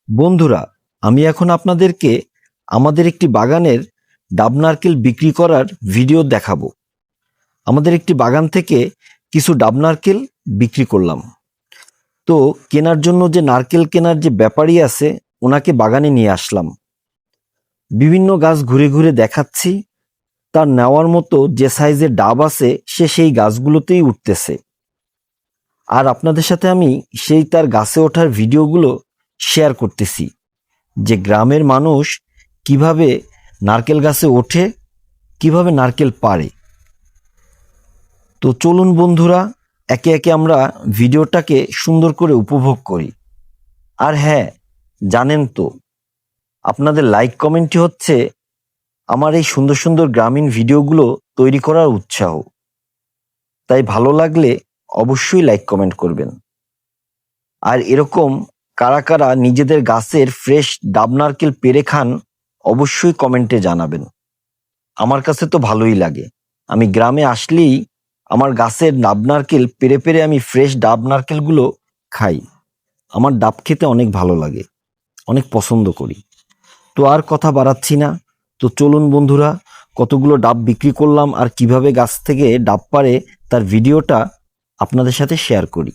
বন্ধুরা, আমি এখন আপনাদেরকে আমাদের একটি বাগানের ডাব নারকেল বিক্রি করার ভিডিও দেখাবো। আমাদের একটি বাগান থেকে কিছু ডাব নারকেল বিক্রি করলাম। তো কেনার জন্য যে নারকেল কেনার যে ব্যাপারী আছে ওনাকে বাগানে নিয়ে আসলাম। বিভিন্ন গাছ ঘুরে ঘুরে দেখাচ্ছি, তার নেওয়ার মতো যে সাইজের ডাব আছে সে সেই গাছগুলোতেই উঠতেছে। আর আপনাদের সাথে আমি সেই তার গাছে ওঠার ভিডিওগুলো শেয়ার করতেছি, যে গ্রামের মানুষ কিভাবে নারকেল গাছে ওঠে, কিভাবে নারকেল পাড়ে। তো চলুন বন্ধুরা, একে একে আমরা ভিডিওটাকে সুন্দর করে উপভোগ করি। আর হ্যাঁ, জানেন তো, আপনাদের লাইক কমেন্টই হচ্ছে আমার এই সুন্দর সুন্দর গ্রামীণ ভিডিওগুলো তৈরি করার উৎসাহ। তাই ভালো লাগলে অবশ্যই লাইক কমেন্ট করবেন। আর এরকম কারা কারা নিজেদের গাছের ফ্রেশ ডাব নারকেল পেড়ে খান অবশ্যই কমেন্টে জানাবেন। আমার কাছে তো ভালোই লাগে। আমি গ্রামে আসলেই আমার গাছের ডাব নারকেল পেড়ে পেড়ে আমি ফ্রেশ ডাব নারকেলগুলো খাই। আমার ডাব খেতে অনেক ভালো লাগে, অনেক পছন্দ করি। তো আর কথা বাড়াচ্ছি না, তো চলুন বন্ধুরা, কতগুলো ডাব বিক্রি করলাম আর কিভাবে গাছ থেকে ডাব পাড়ে তার ভিডিওটা আপনাদের সাথে শেয়ার করি।